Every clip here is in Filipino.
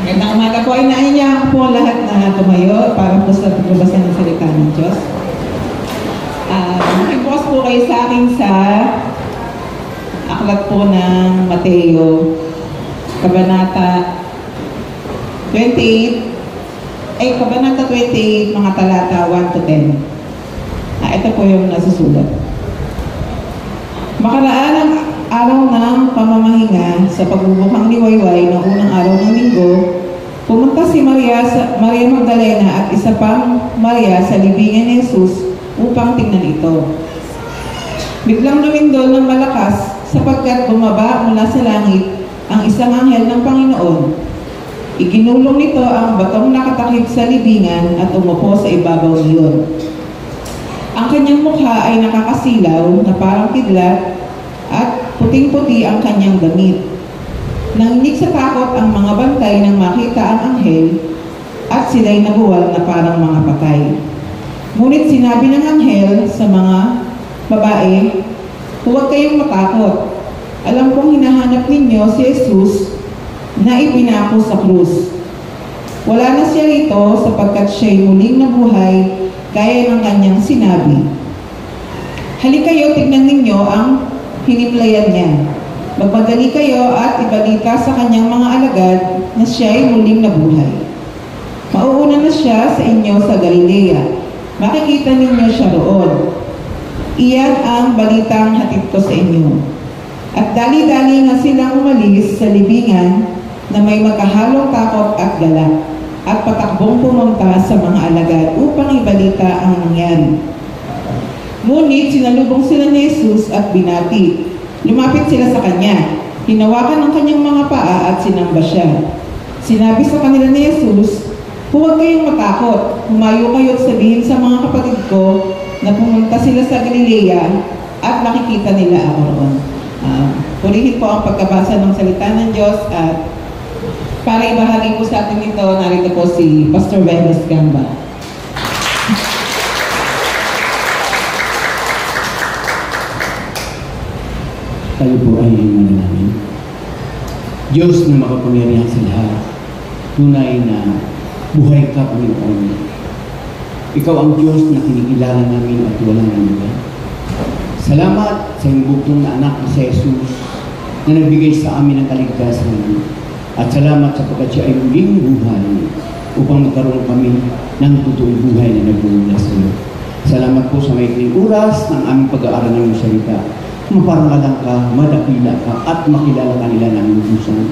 Magandang umaga po. Ay naiiyakan po lahat na tumayo para po sa pagbabasan ng salita ng Diyos. Makibukas po kayo sa akin sa aklat po ng Mateo, Kabanata 28, mga talata 1 to 10. Ito po yung nasusulat. Makaraan ang araw ng pamamahinga sa pagbubukang liwayway ng unang araw ng linggo, pumunta si Maria Magdalena at isa pang Maria sa libingan ni Jesus upang tingnan ito. Biglang lumindol ng malakas sapagkat bumaba mula sa langit ang isang anghel ng Panginoon. Iginulong nito ang batong nakatakip sa libingan at umupo sa ibabaw niyon. Ang kanyang mukha ay nakakasilaw na parang kidlat at puting-puti ang kanyang damit. Nanginig sa takot ang mga bantay nang makita ang anghel at sila'y nabuwal na parang mga patay. Ngunit sinabi ng anghel sa mga babae, "Huwag kayong matakot. Alam kong hinahanap ninyo si Jesus na ipinako sa krus. Wala na siya rito sapagkat siya'y muling nabuhay gaya ng kanyang sinabi. Halikayo, tignan ninyo ang hinimlayan niya. Magmadali kayo at ibalita sa kanyang mga alagad na siya'y muling nabuhay. Mauuna na siya sa inyo sa Galilea. Makikita ninyo siya roon. Iyan ang balitang hatid ko sa inyo." At dali-dali nga silang umalis sa libingan na may magkahalong takot at galak, at patakbong pumunta sa mga alagad upang ibalita ang nangyari. Ngunit sinalubong sila ni Jesus at binati. Lumapit sila sa kanya, hinawakan ang kanyang mga paa at sinamba siya. Sinabi sa kanila ni Jesus, "Huwag kayong matakot. Humayo kayo at sabihin sa mga kapatid ko na pumunta sila sa Galilea at makikita nila ako roon." Purihin po ang pagkabasa ng salita ng Diyos, at para ibahagi po sa atin ito, narito po si Pastor Venus Gamba. Tayo po ay manalangin. Diyos na makapangyarihan sa lahat, tunay na buhay ka, Panginoon. Ikaw ang Diyos na kinikilala namin at walang hanggan. Salamat sa imbugtong na anak ni Jesus na nagbigay sa amin ng kaligtasan. At salamat sapagkat siya ay muling buhay upang magkaroon kami ng totoong buhay na nagbumula sa iyo. Salamat po sa maikling oras ng aming pag-aaral ng iyong salita. Maparangalan ka, madakila ka, at makilala ka nila ng lubusan.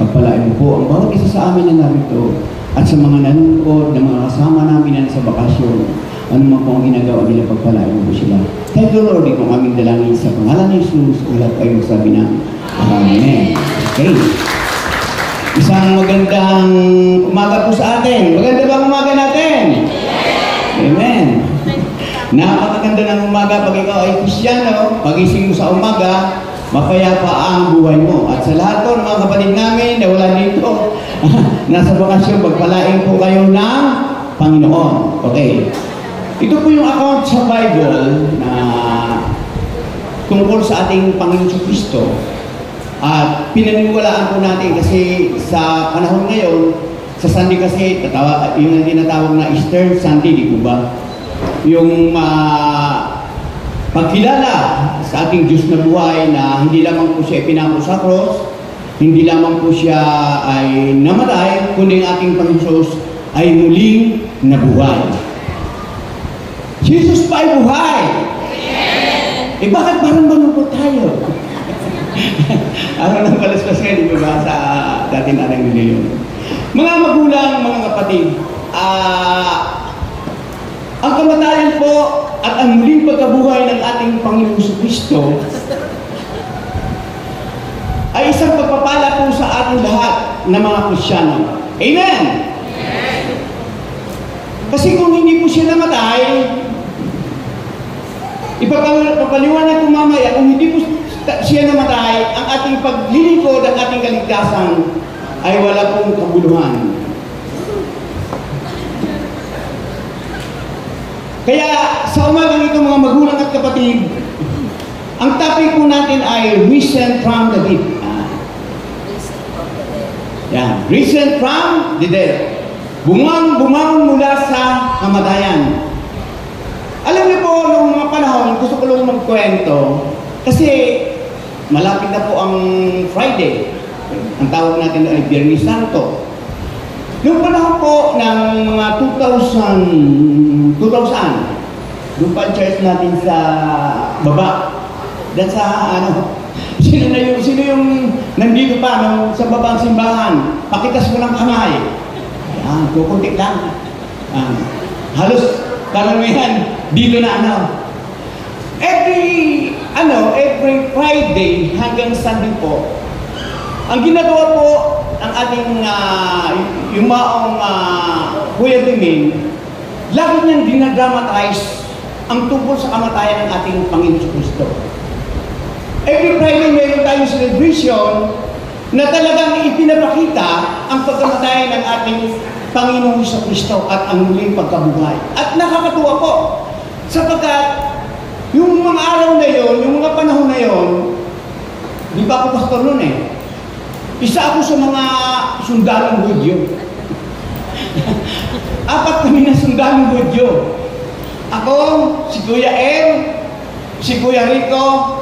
Pagpalain mo po ang bawat isa sa amin na narito at sa mga nanonood na mga kasama namin na sa bakasyon. Ano man po ang ginagawa nila, pagpalain mo po sila. Thank you, Lord, kung aming dalangin sa pangalan ni Jesus, ulat kayo magsabi na Amen. Okay. Isang magandang umaga po sa atin. Maganda ba ang umaga natin? Amen. Napakaganda ng umaga pag ikaw ay Kristiyano. Pagising mo sa umaga, mapayapa ang buhay mo. At sa lahat po ng mga kapatid namin na wala dito, nasa bakasyon, pagpalain po kayo ng Panginoon. Okay. Ito po yung account sa Bible na tungkol sa ating Panginoon Kristo. At pinaniniwalaan po natin kasi sa panahon ngayon, sa Sunday kasi, yung tinatawag na Easter Sunday, di po ba? Yung pagkilala sa ating Diyos na buhay na hindi lamang po siya ipinako sa cross, hindi lamang po siya ay namatay, kundi ang ating Panginoon ay muling nabuhay. Jesus pa ay buhay! Amen. Bakit parang malungkot tayo? Araw ng palaspas nga, di ba sa dating arang nila yun? Mga magulang, mga kapatid, ang kamatayan po at ang muling pagkabuhay ng ating Panginoon Kristo ay isang pagpapala po sa ating lahat na mga Kristiyano. Amen! Kasi kung hindi po siya namatay, ipapaliwanag ko mamaya, kung hindi po siya namatay, ang ating paglilingkod, ang ating kaligtasan ay wala pong kabuluhan. Kaya sa umagang ito, mga magulang at kapatid, ang topic po natin ay risen from the dead. Yan. Risen from the dead. Bumangon mula sa kamatayan. Alam niyo po, noong mga panahon, gusto ko lang magkwento, kasi malapit na po ang Friday. Ang tawag natin ay Biyernes Santo. Noong panahon po ng mga 2000, doon pa ang church natin sa baba. Dan sa sino yung nandito pa sa babang simbahan, pakitas mo ng kamay. Ayan, kukuntik lang. Halos karamihan dito na every Friday hanggang Sunday po, ang ginagawa po ng ating yung maong Kuya Diming, lagi niyang dinadramatize ang tungkol sa kamatayan ng ating Panginoon Kristo. Every Friday mayroon tayong celebration na talagang ipinapakita ang pagkamatay ng ating Panginoong Kristo at ang muling pagkabuhay. At nakakatuwa po, sapagkat yung mga araw na yon, yung mga panahon na yon, di ba ako pastor noon eh, isa ako sa mga sundalong Hudyo. 4 kami na sundalong Hudyo. Ako, si Kuya El, si Kuya Rico,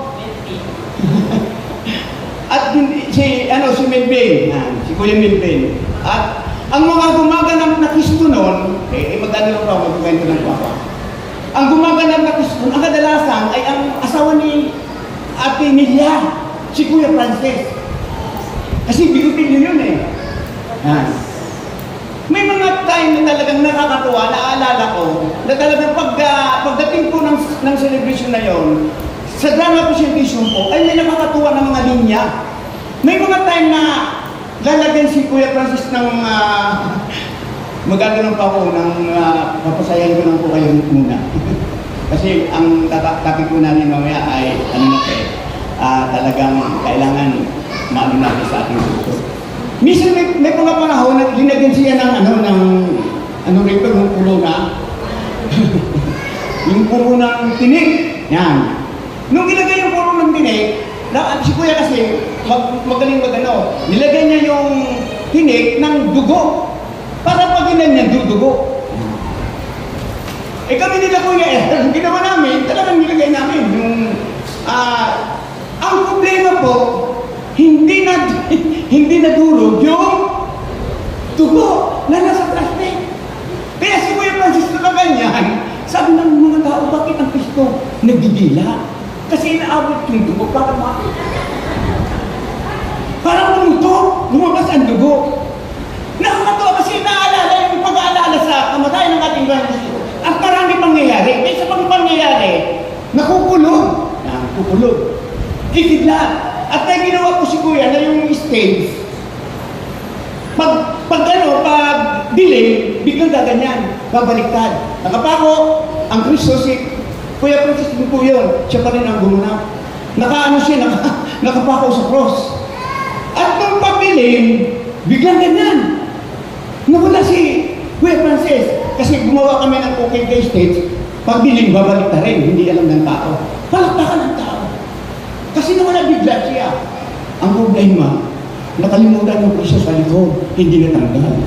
at si Melvin, si Kuya Melvin. At ang mga gumaganap na Kristo noon, magkano lang pa, magkwento ng papa. Ang gumaganap na Kristo noon, ang kadalasan ay ang asawa ni Ate Nilia, si Kuya Francis. Kasi bigutin yun eh. May mga time na talagang nakakatuwa, naaalala ko, na talagang pagdating po ng celebration na yon, sa drama presentation po, ay may nakakatuwa ng mga linya. May mga time na lalagyan si Kuya Francis ng magaganon pa ako ng papasayan ko lang po kayo muna. Kasi ang topic ko namin mamaya ay talagang kailangan maano natin sa ating gusto. Minsan may mga panahon na linagyan siya ng rito, yung pulo na yung pulo ng tinik. Yan. Nung ilagay yung pulo ng tinik, si Kuya kasi magaling nilagay niya yung tinik ng dugo para pag niya dudugo. Kami nila Kuya, ginawa namin, talagang nilagay namin yung ang problema po, hindi nadulog yung dugo na nasa plastic. Kaya si Kuya Francis na ganyan, sabi ng mga tao, bakit ang Kristo nagdidila? Kasi inaabot yung dugo para parang lumabas ang dugo. Nakakatawa kasi naaalala yung pag-aalala sa kamatayan ng ating Panginoon. Ang marami pangyayari. May isa pang pangyayari, nakukulog. Kikidlat. At may ginawa ko si Kuya na yung stage, pag dilim, biglang gaganyan, babaliktad. Nakapako, ang Kristo si Kuya Francis po yun, siya pa rin ang gumanap. Nakapako sa cross. At nung pagdilim, biglang ganyan. Nawala si Kuya Francis. Kasi gumawa kami ng OKK stage, pagdilim, babaliktad rin, hindi alam ng tao. Palakpakan ng tao. Kasi nawala bigla siya. Ang problema, nakalimutan yung Kristo sa likod, hindi natanggal.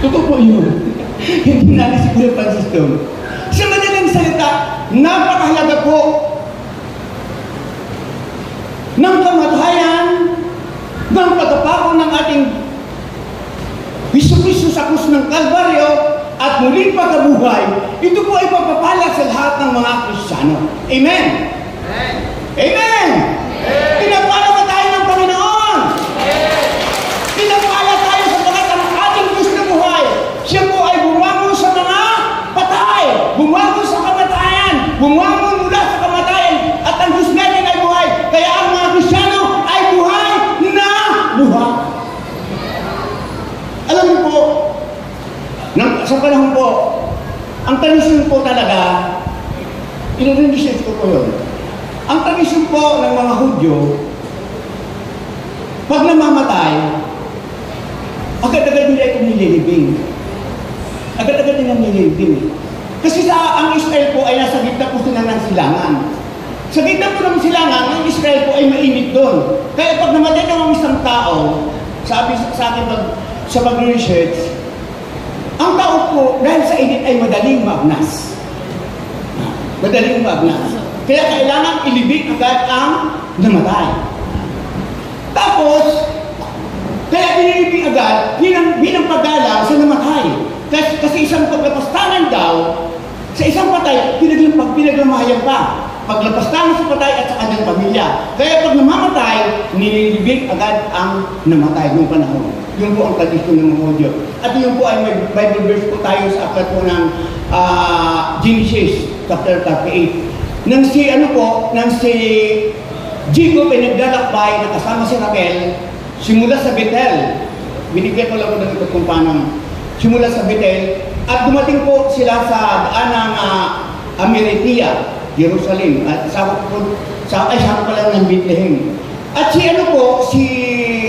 Totoo po yun. Hindi natin si Kuya Francis doon. Sa madalang salita, napakahalaga po ng kamatayan, ng pagkapako ng ating Kristo sa krus ng Kalbaryo at muling pagkabuhay. Ito po ay pagpapala sa lahat ng mga Kristiyano. Amen? Amen! Pinapala ba tayo ng Panginoon? Pinapala tayo sa mga ating Diyos na buhay. Siya po ay bumangon sa mga patay. Bumangon sa kamatayan. Bumangon mula sa kamatayan. At ang Diyos natin ay buhay. Kaya ang mga Kristiyano ay buhay na buhay. Alam niyo po, sa panahon po, ang tradisyon po talaga, introduce ko po yun. Ang tradisyon po ng mga Hudyo, pag namamatay, agad-agad nila itong nililibing. Agad-agad nila nililibing. Kasi ang Israel po ay nasa gitna po sila ng silangan. Sa gitna po ng silangan, ang Israel po ay mainit doon. Kaya pag namatay ng isang tao, sabi sa akin sa pag-research, ang tao po, dahil sa init ay madaling maagnas. Madaling maagnas. Kaya kailangan ilibing agad ang namatay. Tapos, kaya inilibing agad bilang paggalang sa namatay. Kasi isang paglapastangan daw, sa isang patay, pinaglamayan pa. Paglapastangan sa patay at sa kanyang pamilya. Kaya pag namamatay, nililibing agad ang namatay noong panahon. Yun po ang tradisyon ng mga Hudyo. At yun po ay may Bible verse po tayo sa aklat po ng Genesis chapter 38. Nang si Jacob ay naglalakbay na kasama si Raquel, simula sa Bethel. Binigyan ko lang po dito kung paano. Simula sa Bethel, at dumating po sila sa daan ng Amiritia, Jerusalem, at sakop pa lang ng Bethlehem. At si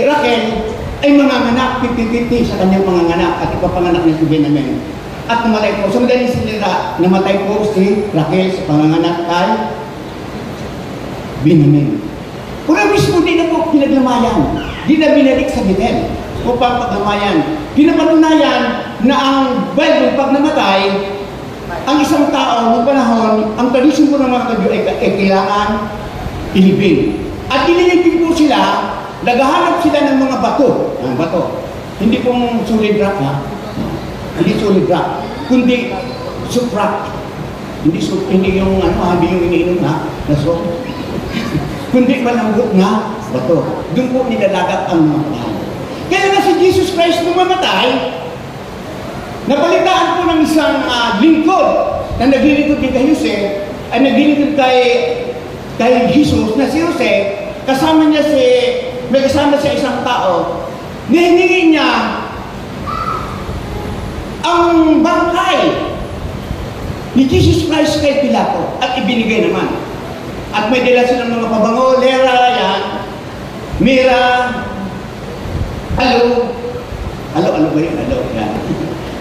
Raquel ay manganganak, 50-50 sa kanyang panganganak, at ipapanganak niya si Benjamin. At namatay po. So, madali sila, namatay po si Raquel sa panganganak kay Benjamin. Kung mismo din na po pinaglamayan, di na binalik sa Bethel upang paglamayan. Pinapatunayan na ang Bible pag namatay, ang isang tao ng panahon, ang tradisyon po ng mga Hudyo ay kailangan ilibing. At ililibing po sila, naghahanap sila ng mga bato. Hindi pong solid rock, ha? Hindi solid rock, kundi soft rock. Hindi yung hindi yung iniinom, ha? Kundi malambot na bato. Doon po nilalagat ang mga tao. Kaya na si Jesus Christ numamatay, napalitaan po ng isang lingkod na naglilingkod kay Jose, ay naglilingkod kay Jesus na si Jose, may kasama siya isang tao, nihingi niya ang bangkay ni Jesus Christ kay Pilato at ibinigay naman. At may dala silang mga pabango, lera yan, mira, Alo ba yun? Yan.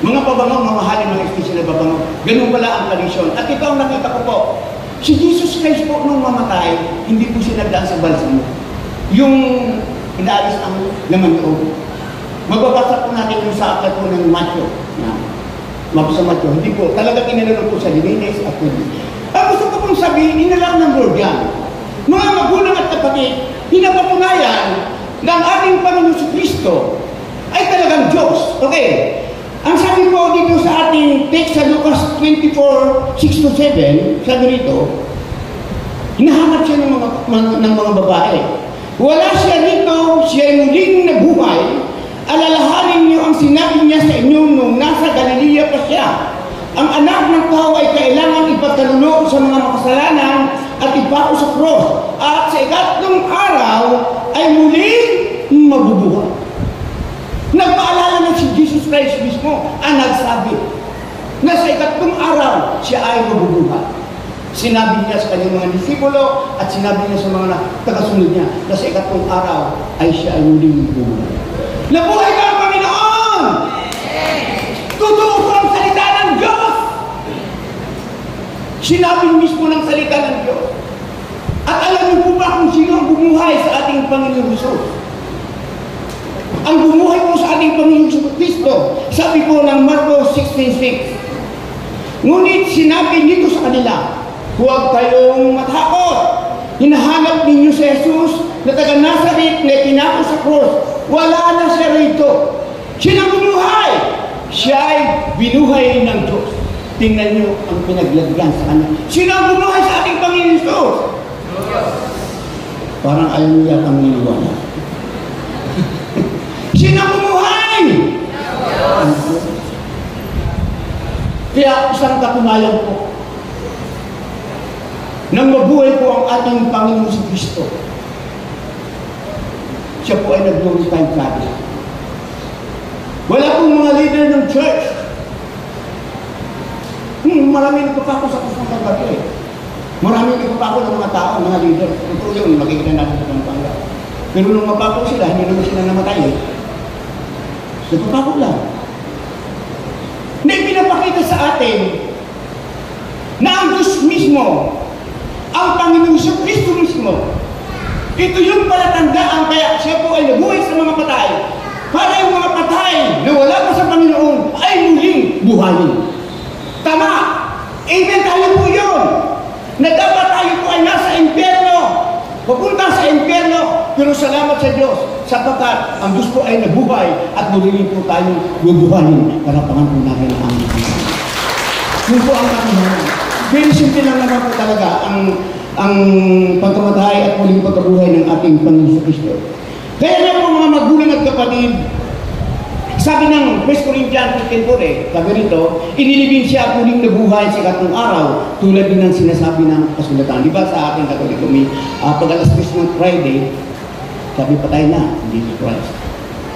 Mga pabango, mamahalin mga espesyal na pabango. Ganun pala ang tradisyon. At ito ang nakita ko po. Si Jesus Christ po nung mamatay, hindi po siya nagdaan sa balsamo. Yung inaalis ang laman loob. Magbabasa po natin yung sa aklat po ng Matthew. Sa Matthew. Hindi po. Talagang inalaro po sa Limenes at Tuloy. Ang gusto ko pong sabihin, inalang ng Lord yan. Mga magulang at kapatid, pinapatunayan na ang ating Panginoon Kristo ay talagang Diyos. Okay. Ang sabi po dito sa ating text sa Lucas 24:6-7, sabi rito, hinahanap siya ng mga babae. Wala siya rito, siya ay muling nabuhay. Alalahanin niyo ang sinabi niya sa inyo nung nasa Galilea pa siya. Ang anak ng tao ay kailangan ipagkaloob sa mga makasalanan at ipako sa cross. At sa ikatlong araw ay muling mabubuhay. Nagpaalala na si Jesus Christ mismo ang nagsabi na sa ikatlong araw siya ay mabubuhay. Sinabi niya sa kanyang mga disipulo at sinabi niya sa mga tagasunod niya na sa ikatlong araw ay siya ay muling mabubuhay. Nabuhay ka ang Panginoon! Totoo po ang salita ng Diyos! Sinabi mismo ng salita ng Diyos. At alam niyo po ba kung sino ang bumuhay sa ating Panginoon Jesus? Ang bumuhay po sa ating Panginoon Jesus Kristo, sabi po ng Marcos 16:6. Ngunit sinabi nito sa kanila, huwag kayong matakot. Hinahanap ninyo si Jesus na taga Nazaret na pinako sa cross. Wala na siya rito. Siya ang bumuhay. Siya ay binuhay ng Diyos. Tingnan niyo ang pinaglagyan sa kanya. Sino ang bumuhay sa ating Panginoon Jesus? Parang ayaw niya ang niniwala. Sino ang bumuhay? Kaya isang katunayan po nang mabuhay po ang ating Panginoon si Kristo. Siya po ay nag-glorify God. Wala pong mga leader ng church. Maraming nagpapako sa kusang pagbato. Maraming nagpapako ng mga tao, mga leader. Ito yun, makikita natin sa pangpangga. Pero nung mapako sila, hindi naman sila namatay. Nagpapako lang. Na ipinapakita sa atin na ang Diyos mismo, ang Panginoon sa Kristo mismo, ito yung palatandaan kaya siya po ay nabuhay sa mga patay para yung mga patay na wala pa sa Panginoon ay muling buhayin. Tama! Amen, tayo po yun! Na dapat tayo po ay nasa impyerno, pupunta sa impyerno, pero salamat sa Diyos, sapagkat ang Diyos po ay nabuhay at muling po tayong bubuhayin para pangalan natin ang aming Panginoon. Yun po ang katibayan. Very simple lang naman po talaga ang pagkamatay at muling pagkabuhay ng ating Panginoon Kristo. Kaya nga po mga magulang at kapatid, sabi ng 1 Corinthians 15:4, sabi rito, inilibing siya at muling nabuhay sa ikatlong araw, tulad din ng sinasabi ng kasulatan. Di ba sa ating Katoliko, pag alas 3 ng Friday, sabi patay na, hindi si Christ.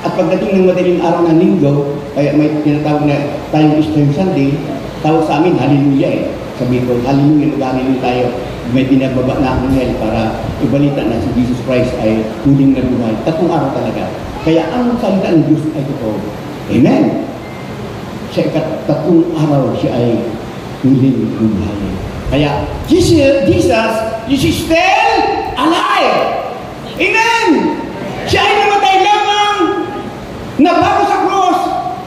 At pagdating ng madaling araw ng linggo, kaya may tinatawag na tayong Easter Sunday, tawag sa amin, hallelujah Sabi ko, hallelujah, mag-hallelujah tayo. May pinababa na ang anghel para ibalita na si Jesus Christ ay muling nabuhay. Tatlong araw talaga. Kaya ang salita ng Diyos ay totoo. Amen! Sa tatlong araw siya ay muling nabuhay. Kaya, Jesus is still alive! Amen! Siya ay namatay lamang na bago sa cross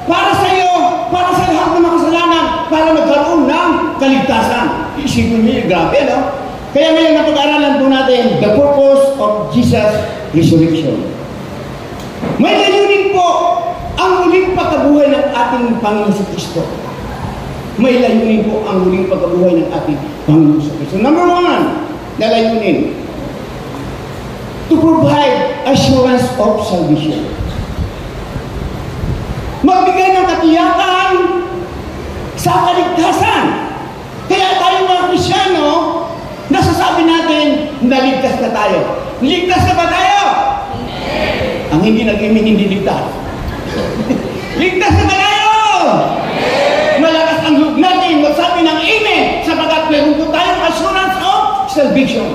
para sa iyo, para sa lahat ng makasalanan, para magkaroon ng kaligtasan. Isipin niyo, grabe, no? Kaya ngayon napag-aralan po natin the purpose of Jesus' resurrection. May layunin po ang muling pagkabuhay ng ating Panginoon Kristo. May layunin po ang muling pagkabuhay ng ating Panginoon Kristo. Number 1 na layunin, to provide assurance of salvation. Magbigay ng katiyakan sa kaligtasan. Kaya tayo mga Kristyano, nasasabi natin, naligtas na tayo. Ligtas na ba tayo? Ang hindi nag-iming, hindi ligtas. Ligtas na ba tayo? Malakas ang loob natin, magsabi ng amen, sapagkat meron po tayong assurance of salvation.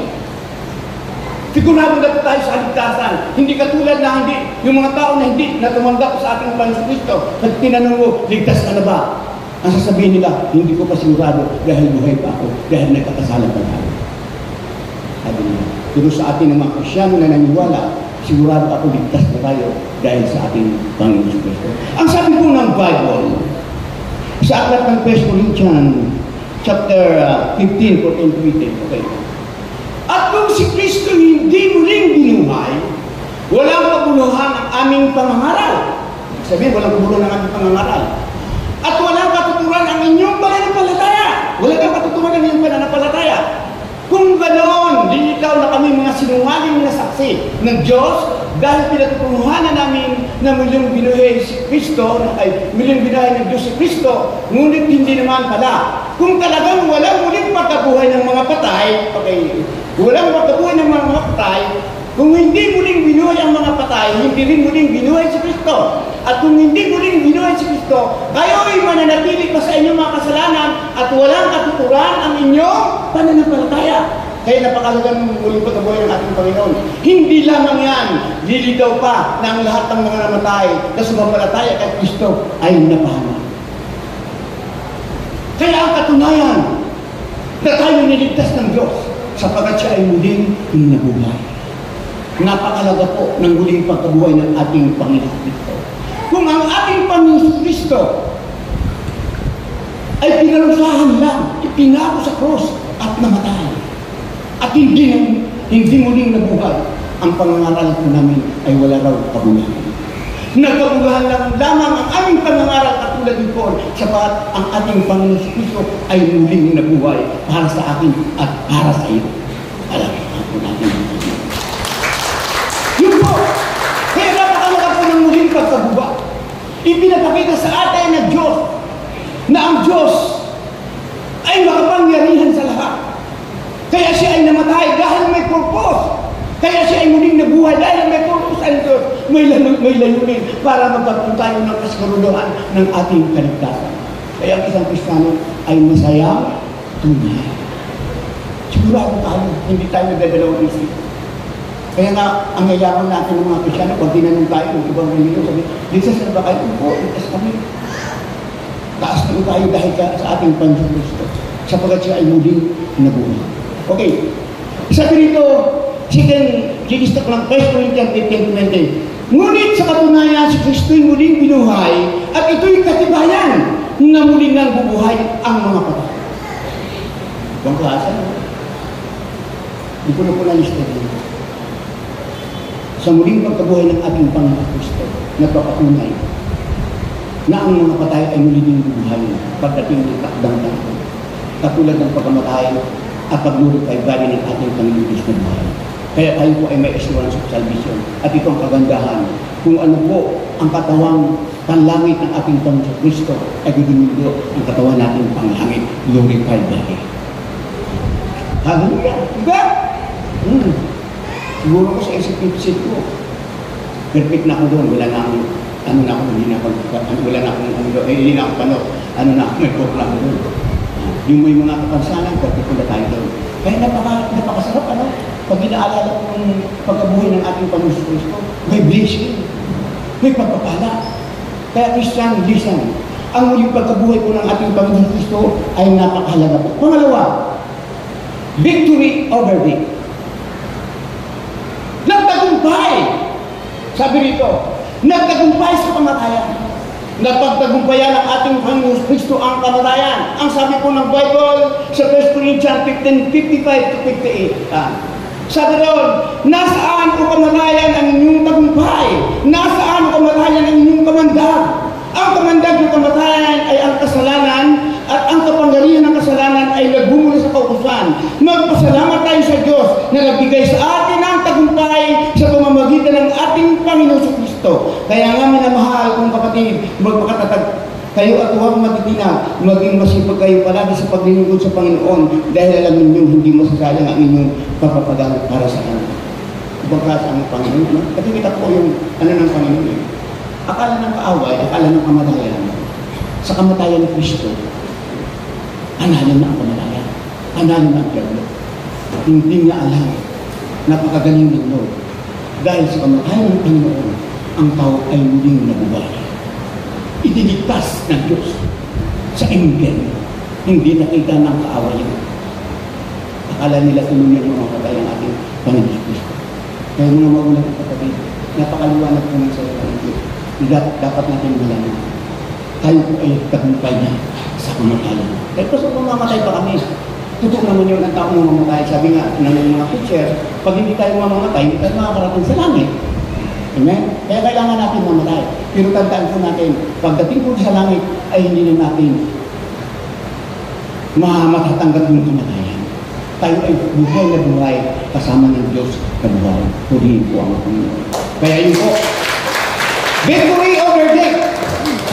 Sigurado na po tayo sa kaligtasan. Hindi katulad na hindi, yung mga tao na hindi na tumanggap sa ating Panginoon Kristo, at tinanong mo, ligtas ka na ba? Ang sasabihin nila, hindi ko pa sigurado dahil buhay pa ako, dahil nagkakasala pa tayo. Sabi nila. Pero sa ating mga Kristyano na naniwala, sigurado ako ligtas na tayo dahil sa ating Panginoon Kristo. Ang sabi po ng Bible, sa aklat ng 1 Corinthians, chapter 15, 14-18, okay. At kung si Kristo hindi muling binuhay, walang kabuluhan ang aming pangangaral. Sabihin, walang kabuluhan ang aming pangangaral. At walang katuturan ang inyong pananampalataya. Walang katuturan ang inyong pananampalataya. Kung ganoon, lilitaw na kami mga sinungaling na saksi ng Diyos dahil pinatutuhanan namin na muling binuhay si Kristo, ay muling binuhay ng Diyos si Kristo, ngunit hindi naman pala. Kung talagang walang muling pagkabuhay ng mga patay, okay, walang pagkabuhay ng mga patay, kung hindi muling binuhay ang mga patay, hindi rin muling binuhay si Kristo. At kung hindi muling binuhay si Kristo, kayo ay mananatili pa sa inyong mga kasalanan at walang katuturan ang inyong pananampalataya. Kaya napakalagang muling pagkabuhay ng ating Panginoon. Hindi lamang yan, lilitaw pa na ang lahat ng mga namatay na sumampalataya kay Kristo ay napahamak. Kaya ang katunayan na tayo niligtas ng Diyos sapagkat siya ay muling nabuhay. Napakalaga po ng muling pagkabuhay ng ating Panginoon Kristo. Kung ang ating Panginoon Kristo ay pinarusahan lang, ipinako sa cross at namatay, at hindi muling nabuhay, ang pangangaral po namin ay wala raw kabuluhan. Nagkabuluhan lang lamang ang aming pangangaral katulad din po, sapat ang ating Panginoon Kristo ay muling nabuhay para sa akin at para sa iyo. Alam po natin. Yun po. Kaya napakalaga po ng muling pagkabuhay. Ipinapakita sa atin ng Diyos na ang Diyos ay makapangyarihan sa lahat. Kaya siya ay namatay dahil may purpose. Kaya siya ay muling nabuhay dahil may purpose ang Diyos. May layunin para magkaroon tayo ng kasaluhan ng ating kaligtasan. Kaya ang isang Kristiyano ay masaya, tunay. Sigurado tayo, hindi tayo nagdadalawang isip. Kaya nga, ang yayaman natin ng mga Kristiyano, pag tinanong tayo ng ibang religion, sabi, ligtas na ba kayo? Oo, ligtas kami. Taas na tayo dahil sa ating Panginoon Kristo. Sapagkat siya ay muling nabuhay. Okay. Sabi rito, second, gigistak ng 1 Corinthians 15:20. Ngunit sa katunayan, si Kristo'y muling binuhay at ito'y katibayan na muling nang bubuhay ang mga patay. Ibang klase, hindi ko na po nalista dito. Sa muling pagkabuhay ng ating Panginoon Kristo, nagpapatunay na ang mga patay ay muli din bubuhay pagdating ng takdang taon. Katulad ng pagkamatay at paglulukay bali ng ating Panginoon Kristo na buhay. Kaya tayo po ay may assurance of salvation. At ito ang kagandahan. Kung ano po ang katawang panlangit ng ating Panginoon Kristo, ay gudumundo ang katawan natin panglangit, glorified body. Hallelujah! Diba? Siguro ko sa isip ko, perfect na ako doon. Wala na akong, hindi na ako may program doon. Yung may mga kapansanan, perfect ko na tayo doon. Kaya napakasarap, pag inaalala ko ng pagkabuhay ng ating Panginoon Kristo, may blessing, may pagpapala. Kaya Christian, listen, ang muling pagkabuhay po ng ating Panginoon Kristo ay napakahalaga po. Pangalawa, victory over death. Nagtagumpay! Sabi rito, nagtagumpay sa kamatayan. Napagtagumpayan ng ating Panginoon Kristo ang kamatayan. Ang sabi po ng Bible sa 1 Corinthians 15:55-58. Sabi doon, nasaan o kamatayan ang inyong tagumpay? Nasaan o kamatayan ang inyong kamandag? Ang kamandag ng kamatayan ay ang kasalanan at ang kapangyarihan ng kasalanan ay nagbumula sa kautusan. Magpasalamat tayo sa Diyos na nagbigay sa atin ang tagumpay sa pamamagitan ng ating Panginoon Kristo. Kaya nga minamahal kong kapatid, magpakatatag kayo at huwag matitinag, maging masipag kayo palagi sa paglilingkod sa Panginoon dahil alam ninyo hindi masasalang ang inyong papapagal para sa Kanya. Bagas ang Panginoon. Kasi kita po yung ng Panginoon. Akala ng kaaway, akala ng kamatayan. Sa kamatayan ni Kristo, analo na ang kamatayan. Analo na ang diablo. Hindi niya alam. Napakagaling ng Lord. Dahil sa kamatayan ng Panginoon, ang tao ay muling nabubuhay. Itiligtas ng Diyos sa impyerno. Hindi nakita ng kaaway. Akala nila tulungan yung mga patay ng ating Panginoon Kristo. Kaya mga magulang at kapatid, napakaliwanag po ng salita ng Diyos. Dapat natin malaman. Tayo po ay tagumpay niya sa kamatayan. Kaya kasi kung mamatay pa kami, totoo naman yun ang taong mamamatay. Sabi nga ng mga teacher, pag hindi tayo mamamatay, hindi tayo makakarating sa langit. Amen? Kaya kailangan natin mamatay. Pero tandaan po natin, pagdating po sa langit, ay hindi na natin matatanggap yung kamatayan. Tayo ay buhay na buhay kasama ng Diyos na buhay. Purihin po ang Panginoon. Kaya yun po, victory over death.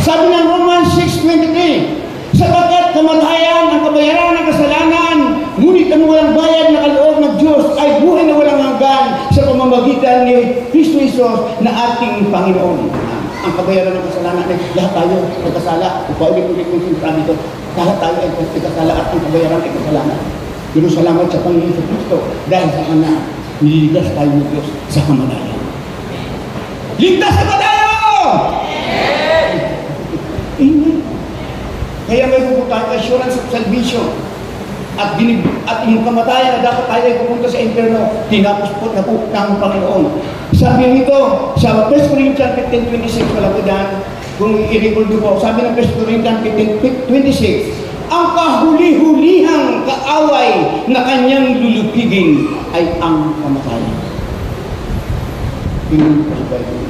Sabi ng Romans 6:23, sapagkat kamatayan ang kabayaran ng kasalanan, ngunit ang walang bayad na kaloob ng Diyos ay buhay na walang hanggan sa pamamagitan ni Kristo Jesus na ating Panginoon. Ang kabayaran ng kasalanan ay lahat tayo nagkasala. Upaulit-ulit kong sinasabi ito, lahat tayo ay nagkasala at ang kabayaran ay kasalanan. Pero salamat sa Panginoon sa Kristo dahil sa Kanya, nililigtas tayo ng Diyos sa kamatayan. Ligtas na ba tayo? Amen. Kaya may pupunta assurance of salvation at yung kamatayan na dapat tayo ay pupunta sa impyerno, tinapos po na po ng Panginoon. Sabi nito sa 1 Corinthians 15:26, wala ko dyan, kung i-record po, sabi ng 1 Corinthians 15:26, ang kahuli-hulihang kaaway na kanyang lulupigin ay ang kamatayan. Yun po sa Bible.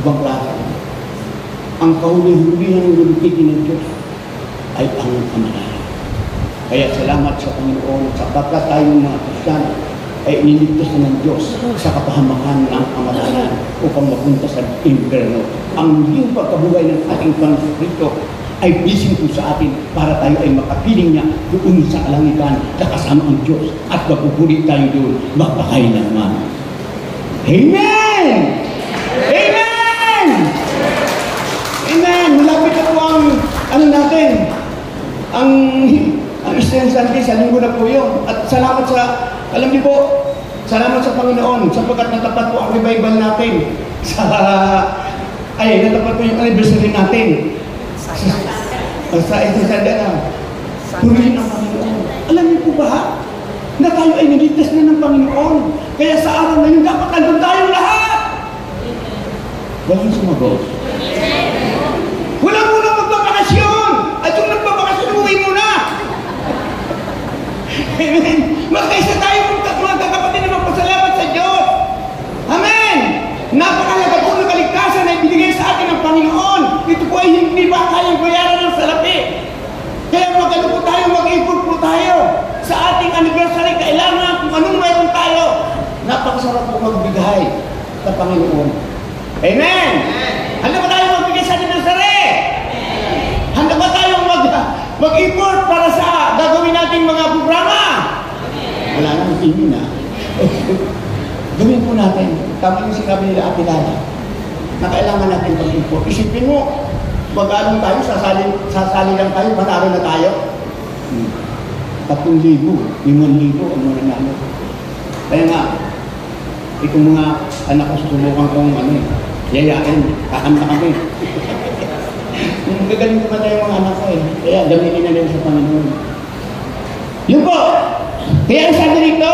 Ibang klase. Ang kahuli-hulihang lulupigin ng Diyos ay ang kamatayan. Kaya salamat sa Panginoon, sapagkat tayong mga Kristiyano ay iniligtas na ng Diyos sa kapahamakan ng kamatayan upang mapunta sa impyerno. Ang muling pagkabuhay ng ating Panginoon Kristo ay blessing po sa atin para tayo ay makapiling niya doon sa kalangitan na kasama ang Diyos at magpupulit tayo doon magpakailanman. Amen! Amen! Amen! Malapit na po ang natin. Ang Eastern Sunday, sa linggo na po yun. At salamat sa, alam niyo po, salamat sa Panginoon sapagkat natapat po ang revival natin. Natapat po yung anniversary natin. Sa Eastern Sunday na. Purihin ang Panginoon. Alam niyo po ba, na tayo ay niligtas na ng Panginoon. Kaya sa araw na yun, dapat nandun tayong lahat. Walang sumagot. Wala muna magbabakasyon! At yung nagbabakasyon, uwi mo na! Amen! Magkaisa tayo mga kakapatid na magpasalamat sa Diyos! Amen! Napakalaga po ng kaligtasan na ibinigay sa atin ng Panginoon. Ito po ay hindi ba kayang bayaran ng salapi? Kaya mag-ano po tayo, mag-import po tayo. Sa ating anniversary, kailangan kung anong mayroon tayo. Napakasarap po magbigay sa Panginoon. Amen! Handa ba tayo magbigay sa anniversary? Handa ba tayo mag-import para sa gagawin nating mga programa? Wala nang tingin na. Gawin po natin. Tama yung sinabi nila Ate Lala na kailangan natin mag-import. Isipin mo, mag-along tayo, sasali lang tayo, manaro na tayo. 3,000, 5,000 ang mga nanalo. Kaya nga, itong mga anak ko susubukan kong yayain, kakanta kami. Gagaling ko na tayo mga anak ko Kaya gamitin na rin sa Panginoon. Yun po! Kaya ang sabi rito,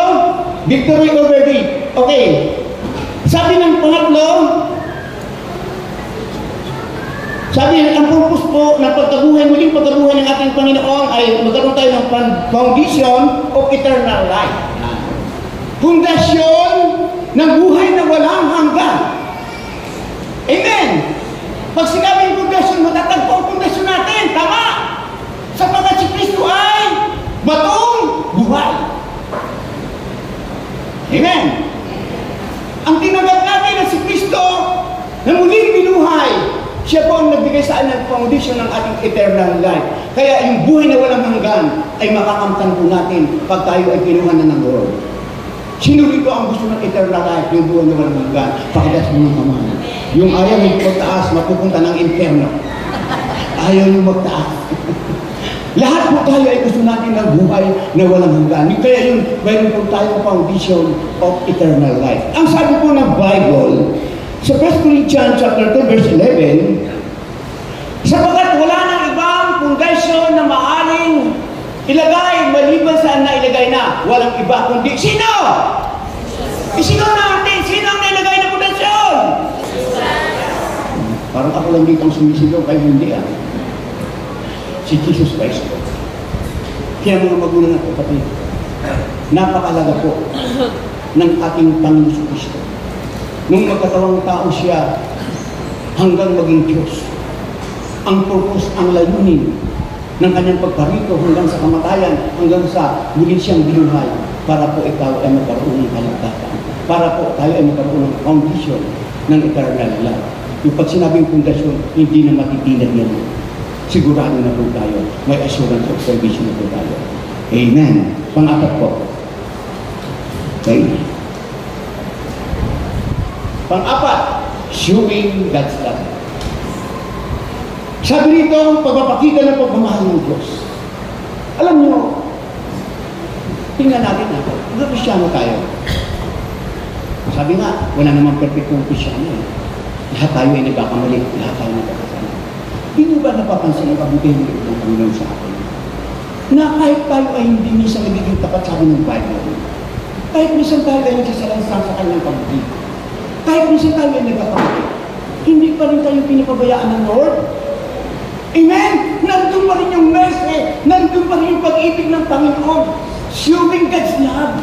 victory over death. Okay. Sabi ng pangatlo, sabi ang purpose po ng pagkabuhay, muling pagkabuhay ng ating Panginoon ay magkaroon tayo ng foundation of eternal life. Pundasyon ng buhay na walang hanggan. Amen! Pag sinabing pundasyon, matatagpo ang pundasyon natin. Tama! Sapagkat si Kristo ay batong buhay. Amen! Ang tinagat natin na si Kristo na muling binuhay, siya po ang nagbigay sa atin ng foundation ng ating eternal life. Kaya yung buhay na walang hanggan ay makakamtan po natin pag tayo ay kinuha na ng Lord. Sino rito ang gusto ng eternal life, yung buhay na walang hanggan? Pakilas mo ng kamay. Yung ayaw yung magtaas, mapupunta ng inferno. Ayaw yung magtaas. Lahat po tayo ay gusto natin ng buhay na walang hanggan. Kaya yung mayroon po tayong foundation of eternal life. Ang sabi po ng Bible, sa 1 Corinthians chapter 2, verse 11, sapagkat wala nang ibang pundasyon na maaring ilagay maliban saan na ilagay na. Walang iba kundi sino? Sino natin? Sino ang nilagay na pundasyon? Parang ako lang dito ang sumisigaw kayo hindi si Jesus Christ po. Kaya mga magulang at kapatid, napakalaga po ng ating Panginoon Kristo. Nung magkatawang tao siya hanggang maging Diyos, ang purpose, ang layunin ng kanyang pagparito hanggang sa kamatayan, hanggang sa muli siyang binuhay, para po ikaw ay magkaroon ng kaligtasan, para po tayo ay magkaroon ng foundation ng eternal life. Yung pag sinabing pundasyon, hindi na matitinag yan. Sigurado na po tayo, may assurance of salvation na po tayo. Amen. Pang-apat po. Okay. Pang-apat, showing God's love. Sabi rito, pagpapakita ng pagmamahal ng Diyos. Alam nyo, tingnan natin ako, Kristyano tayo. Sabi nga, wala namang perfectong Kristyano Lahat tayo ay nagkakamali, lahat tayo nagkakasama. Hindi nyo ba napapansin ang kabutihan ng Panginoon sa atin? Na kahit tayo ay hindi minsan nagiging tapat sa akin ng Bible, kahit minsan tayo ay nagsasalansang sa kanyang kabutihan, kahit minsan tayo ay nagkakamali, hindi pa rin tayo pinapabayaan ng Lord. Amen? Nandun pa rin yung mercy, nandun pa rin yung pag-ibig ng Panginoon, showing God's love.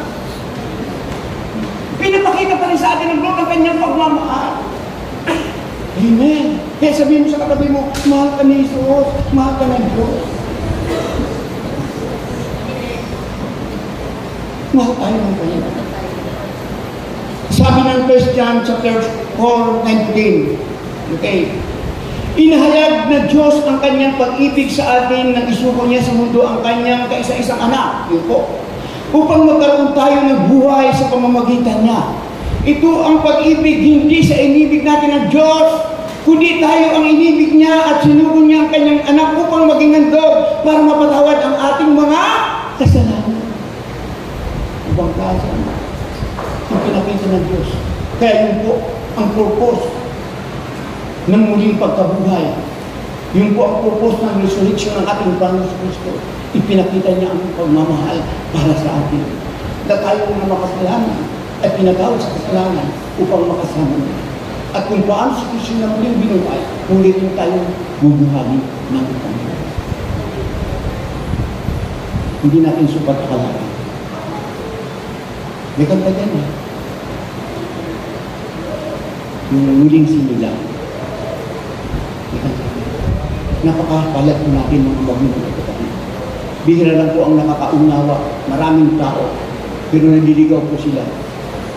Pinapakita pa rin sa atin ng Lord ang kanyang pagmamahal. Amen. Kaya sabihin mo sa katabi mo, mahal ka ni Jesus, mahal ka ng Diyos. Mahal tayo ng Panginoon. Sabi ng 1 John chapter 4:19, okay, inahayag na Diyos ang kanyang pag-ibig sa atin nang isuko niya sa mundo ang kanyang kaisa-isang anak, yun po, upang magkaroon tayo ng buhay sa pamamagitan niya. Ito ang pag-ibig, hindi sa inibig natin ng Diyos, kundi tayo ang inibig niya at sinuko niya ang kanyang anak upang maging handog para mapatawad ang ating mga kasalanan. Ibang klase ang pinakita ng Diyos. Kaya yun po ang purpose ng muling pagkabuhay. Yun po ang purpose ng resurrection ng ating Panginoon Kristo. Ipinakita niya ang pagmamahal para sa atin. Na tayo na makasalanan at pinatawad sa kasalanan upang makasama niya. At kung paano si Kristo na muling binuhay, ulit mo tayong bubuhanin ng Panginoon. Hindi natin supat akalain. May kanta dyan eh. Yung muling sinila. May kanta dyan. Napakapalat po natin mga magmumulay kapatid. Bihira lang po ang nakakaunawa. Maraming tao. Pero naliligaw po sila.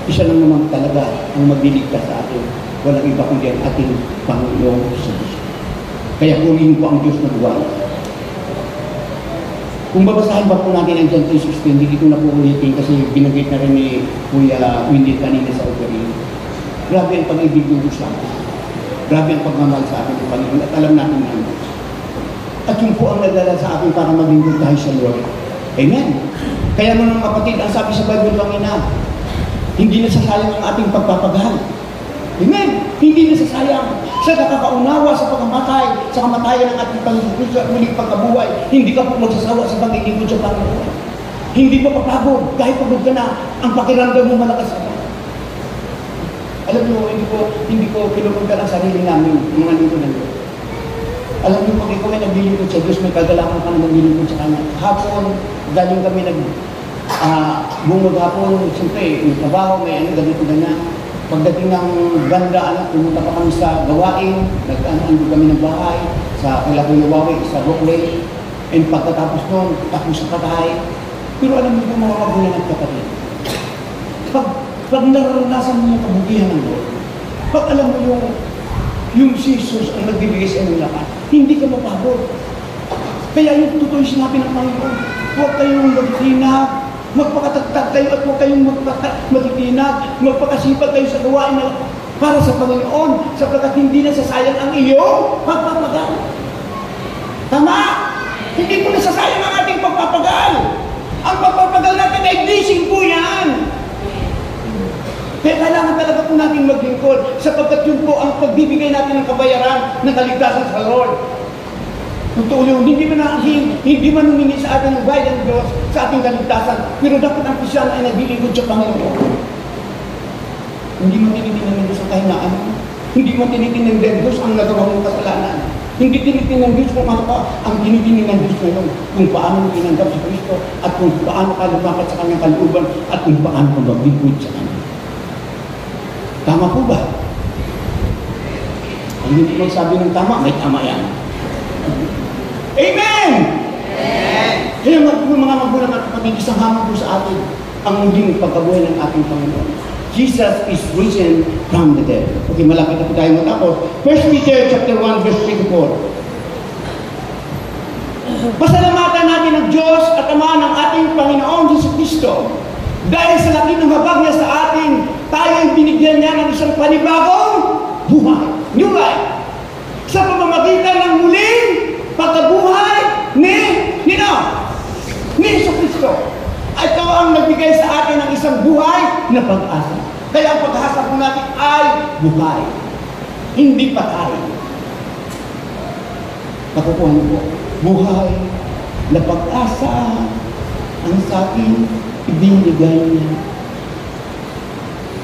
Isa lang naman talaga ang magliligtas sa atin. Walang iba kundi ang ating Panginoon sa Diyos. Kaya purihin po ang Diyos na buwan. Kung babasahin pa po natin ang John 3:16, hindi ko na po ulitin kasi binagit na rin ni Kuya Windy kanina sa Ugarin. Grabe ang pag-ibig ng Diyos sa atin. Grabe ang pagmamahal sa atin ng Panginoon at alam natin na ang Diyos. At yun po ang nagdala sa atin para maglingkod tayo sa Lord. Amen. Kaya mga kapatid, ang sabi sa Bible kanina, hindi nasasayang ang ating pagpapagahal. Amen. Hindi nasasayang sa nakakaunawa sa pagkamatay, sa kamatayan ng ating Panginoon sa muling pagkabuhay. Hindi ka po magsasawa sa paglilingkod sa Panginoon. Hindi pa papagod. Kahit pagod ka na, ang pakiramdam mo malakas ka. Alam niyo, hindi ko pinupunta ang sarili namin, mga lingkod ng Diyos. Alam niyo, pag ikaw ay naglilingkod sa Diyos, may kagalakan ka na naglilingkod sa Kanya. Hapon, galing kami bumag hapon, siyempre, may trabaho, may ganito ganyan. Pagdating ng ganda, pumunta pa kami sa gawain, nag-ando kami ng bahay, sa Kalabuyawawi, sa Brooklyn, and pagkatapos noon, tapos sa patay. Pero alam niyo mga magulang at kapatid, pag naranasan mo yung kabutihan ng Lord, pag alam mo yung Jesus ang nagbibigay sa inyong lakas, hindi ka mapagod. Kaya yung totoo yung sinabi ng Panginoon, huwag kayong magtinag, magpakatagtag kayo at huwag kayong matitinag, magpakasipag kayo sa gawain na para sa Panginoon, sapagkat hindi nasasayang ang iyong pagpapagal. Tama! Hindi po nasasayang ang ating pagpapagal. Ang pagpapagal natin ay blessing po yan. Kaya kailangan talaga po natin maglingkod, sapagkat yun po ang pagbibigay natin ng kabayaran ng kaligtasan sa Lord. Totoo yun, hindi man humingi sa atin ng bayad ng Diyos sa ating kaligtasan, pero dapat ang Kristiyan ay naglilingkod sa Panginoon. Hindi mo tinitingnan ng Diyos ang kahinaan. Hindi mo tinitingnan ng Diyos ang nagawa mong kasalanan. Hindi tinitingnan ng Diyos kung ano ka ang tinitingnan ng Diyos ngayon. Kung paano mo tinanggap sa Kristo at kung paano ka lumapat sa kanyang kalooban at kung paano ka maglingkod sa Kanya. Tama po ba? Ang hindi magsabi ng tama, may tama yan. Amen! Amen! Kaya mga magulang at kapatid, isang hamon po sa atin ang muling pagkabuhay ng ating Panginoon. Jesus is risen from the dead. Okay, malapit na po tayo matapos. 1 Peter chapter 1, verse 3-4. Pasalamatan natin ang Diyos at Ama ng ating Panginoon Jesus Kristo. Dahil sa laki ng habag niya sa atin, tayo ay binigyan niya ng isang panibagong buhay. New life. Sa pamamagitan ng muling pagkabuhay ni Yesu Kristo. At ito ang nagbigay sa atin ng isang buhay na pag-asa. Kaya ang pag-asa po natin ay buhay. Hindi patay. Nakukuha niyo po. Buhay na pag-asa ang sa atin ibinigay niya.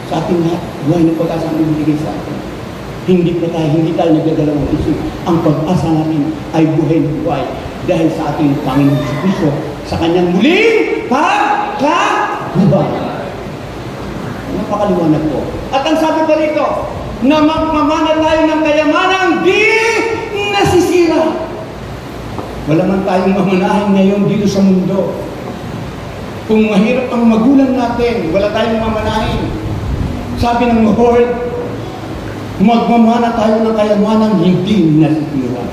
Sa ating lahat, buhay na pag-asa ang ibinigay sa atin. Hindi tayo nagdadalawang isip. Ang pag-asa natin ay buhay na buhay dahil sa ating Panginoon sa Kristo, sa kanyang muling pagkabuhay. Napakaliwanag po. At ang sabi pa rito, na magmamana tayo ng kayamanang di nasisira. Wala man tayong mamanahin ngayon dito sa mundo. Kung mahirap ang magulang natin, wala tayong mamanahin. Sabi ng Lord, magmamana tayo ng kayamanang hindi nasisira.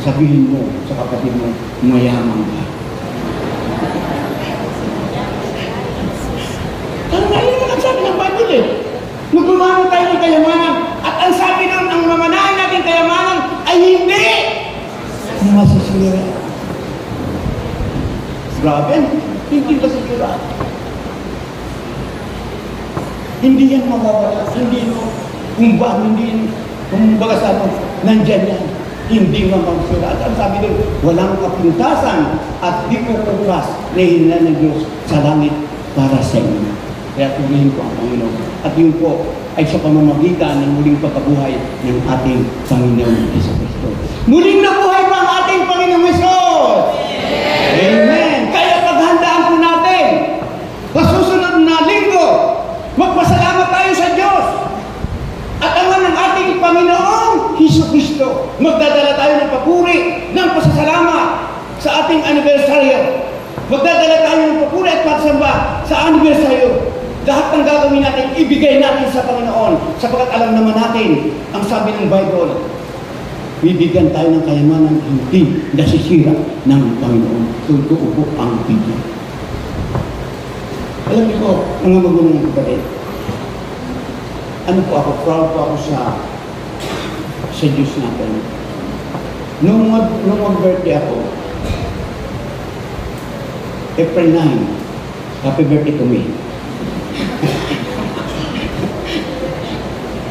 Sabihin mo sa kapatid mo, mayaman ka. Tandaan mo ang sabi ng Bible eh. Magmamana tayo ng kayamanan. At ang sabi nun, ang mamanahin natin kayamanan ay hindi masisira. Grabe, hindi masisira. Hindi yan mawawala. Hindi kung baga sa nandyan yan. Hindi mamamsira. At ang sabi doon, walang kapintasan at di ko kupas na hinilan ng Diyos sa langit para sa inyo. Kaya purihin po ang Panginoon. At yun po ay sa pamamagitan ng muling pagkabuhay ng ating Panginoon Jesucristo. Muling nabuhay pa ang ating Panginoong Hesus! Amen! Kaya paghandaan po natin, pasusunod na linggo, magpasalamat tayo sa Diyos. At ang ng ating Panginoong Jesucristo, magdadala tayo ng papuri, ng pasasalamat sa ating anibersaryo. Magdadala tayo ng papuri at pagsamba sa anibersaryo. Lahat ng gagawin natin, ibigay natin sa Panginoon. Sapagkat alam naman natin, ang sabi ng Bible, bibigyan tayo ng kayamanan hindi nasisira ng Panginoon. Totoo po ang bibigyan. Alam niyo po, mga magulang ng kapatid, ano po ako, proud po ako sa Diyos natin. Nung mag-birthday ako, April 9, happy birthday to me.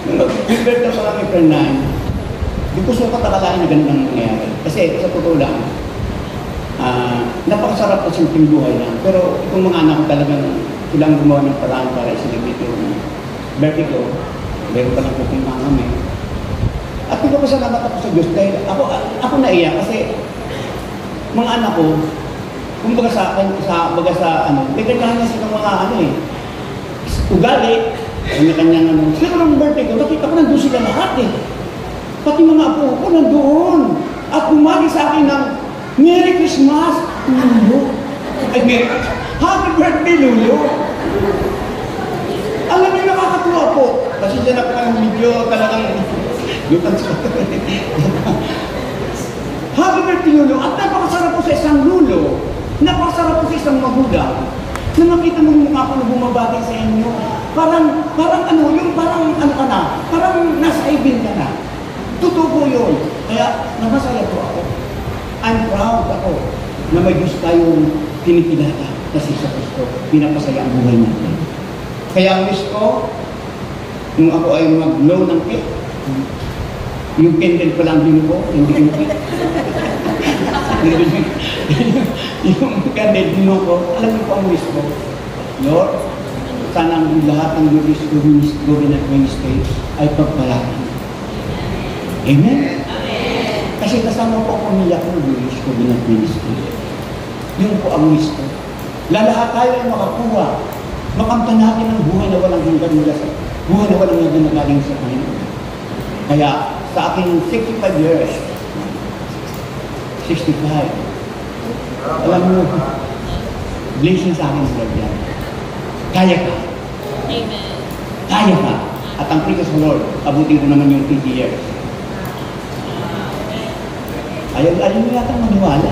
Nung mag-birthday ako ng April 9, di ko sukat akalain na ganun ang nangyayari. Kasi sa totoo lang, napakasarap na simpleng buhay lang. Pero itong mga anak ko talagang silang gumawa ng paraan para i-celebrate yung birthday ko. Meron pa lang pupuntahan kami. At pinapasalamat ako sa Diyos dahil ako naiyak kasi mga anak ko, kumbaga may ganyan na silang mga ugali, kanya-kanyang siguro ng birthday ko, nakita ko nandun sila lahat Pati mga apo ko nandun. At bumagi sa akin ng Merry Christmas, Lulu. Ay, Happy birthday, Lulu. Alam niyo, nakakatuwa po. Kasi dyan ako ng video talagang Happy birthday, Lulu. At napakasarap po sa isang Lulu. Napakasarap po sa isang magulang. Na makita mo yung mukha ko na bumabagay sa inyo. Parang nasa ibin ka na. Totoo po yun. Kaya, namasaya po ako. I'm proud ako na may Diyos tayong kinikilala na si Kristo. Pinapasaya ang buhay natin. Kaya ang wish ko, nung ako ay mag-blow ng cake, yung candle pa lang din ko, hindi yung cake. Yung candle din ko, alam niyo po ang wish ko. Lord, sana ang lahat ng government ministry ay pagpalakin. Amen? Kasi kasama po ang pamilya ko ng wish ko din at ministry. Yun po ang wish ko. Lahat tayo ay makakuha. Makamta natin ang buhay na walang hanggan mula sa buhay na walang hanggan na galing sa Panginoon. Kaya sa aking 65 years, 65, alam mo, blessing sa akin sa Lord yan. Kaya ka. Amen. Kaya ka. At ang praise sa Lord, abutin ko naman yung 20 years. Ayaw mo yata maniwala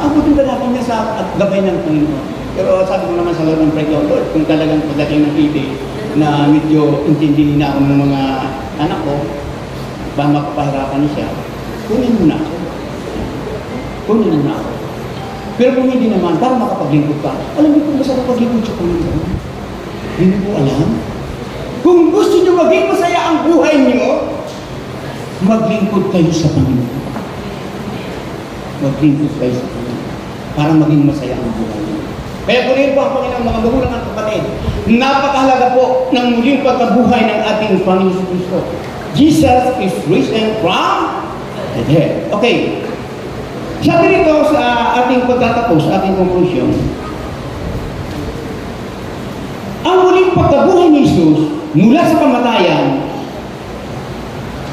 Abutin ba natin niya sa gabay ng Panginoon? Pero sabi ko naman sa Lord ng praise the Lord, kung talagang pagdating ng TV na medyo intindihin na ako ng mga anak ko, ba makapahirapan siya, kunin mo na ako. Kunin mo na ako. Pero kung hindi naman, para makapaglingkod ka, alam mo kung masarap paglingkod sa Panginoon? Hindi ko alam. Kung gusto nyo maging masaya ang buhay nyo, maglingkod kayo sa Panginoon. Maglingkod kayo sa Panginoon. Para maging masaya ang buhay nyo. Kaya purihin po ang Panginoon, mga magulang at kapatid. Napakahalaga po ng muling pagkabuhay ng ating Panginoon Kristo. Jesus is risen from the dead. Okay. Sabi rito sa ating pagtatapos, sa ating conclusion, ang muling pagkabuhay ni Jesus mula sa kamatayan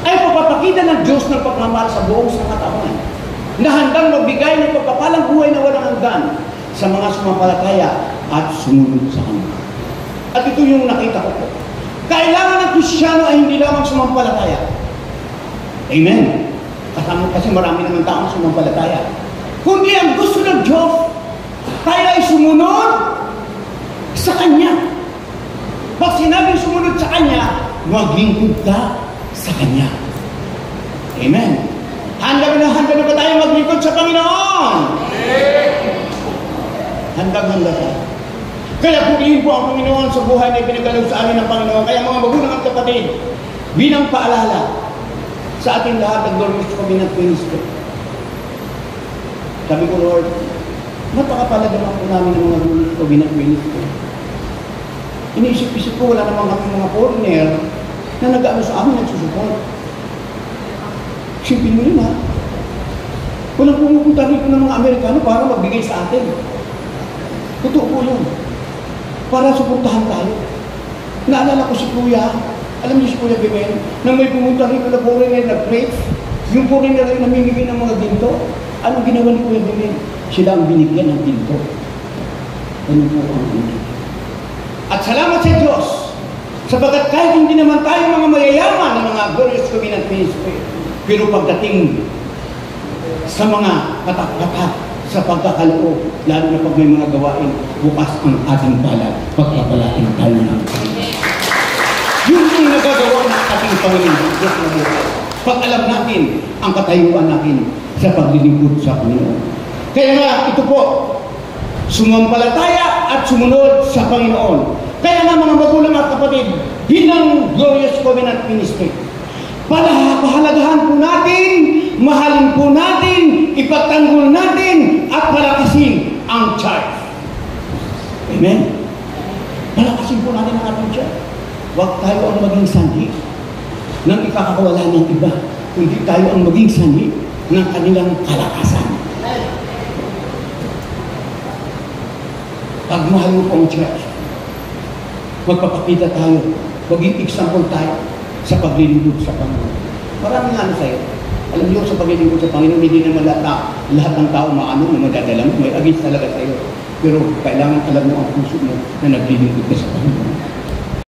ay papapakita ng Diyos ng pagmamahal sa buong sangkatauhan na handang magbigay ng pagpapalang buhay na walang hanggan sa mga sumampalataya at sumunod sa Kanya. At ito yung nakita ko po. Kailangan ng Kristiyano ay hindi lamang sumampalataya. Amen. Kasi marami naman taong sumampalataya. Kundi ang gusto ng Diyos, tayo ay sumunod sa Kanya. Pag sinabing sumunod sa Kanya, maglingkod ka sa Kanya. Amen. Handa na ba tayo maglingkod sa Panginoon? Handang-handa tayo. Kaya purihin po ang Panginoon sa buhay na ipinagkaloob sa amin ng Panginoon. Kaya mga magulang at kapatid, bilang paalala sa ating lahat ng Lord, gusto kami ng Kristo. Sabi ko, Lord, Napakapalaga po namin ng mga rules ko, binag-ministry. Iniisip-isip ko, wala namang kami mga foreigner na nag-ano sa amin, nagsusuport. Isipin mo yun, ha? Walang pumupunta rito ng mga Amerikano para magbigay sa atin. Totoo po yun. Para suportahan tayo. Naalala ko si Kuya, alam niyo si Kuya Bimel, nang may pumunta rito na foreigner na preach, yung foreigner ay namimigay ng mga ginto. Anong ginawa ni Kuya Bimel? Sila ang binigyan ng ginto. Ano po ang ginto? At salamat sa Diyos, sabagat kahit hindi naman tayo mga mayayaman ng mga glorious covenant ministry, pero pagdating sa mga katak-katak, sa pagkakaloob, lalo na pag may mga gawain, bukas ang ating palad, pagpapalain tayo ng Panginoon. Yun ang nagagawa ng ating Panginoon, Diyos na buhay. Pag alam natin ang katayuan natin sa paglilingkod sa Panginoon. Kaya nga, ito po, sumampalataya at sumunod sa Panginoon. Kaya nga mga magulang at kapatid, bilang Glorious Covenant Ministry, pahalagahan po natin, mahalin po natin, ipagtanggol natin, at palakasin ang church. Amen? Palakasin po natin ang ating church. Huwag tayo ang maging sanhi ng ikakawala ng iba, kundi tayo ang maging sanhi ng kanilang kalakasan. Pagmahal mo po ang church, magpapakita tayo, maging example tayo sa paglilingkod sa Panginoon. Maraming ano sa'yo. Alam niyo, sa paglilingkod sa Panginoon, hindi naman lahat ng tao maano na madadala mo. May against talaga sa'yo. Pero kailangan alam mo ang puso mo na naglilingkod ka sa Panginoon.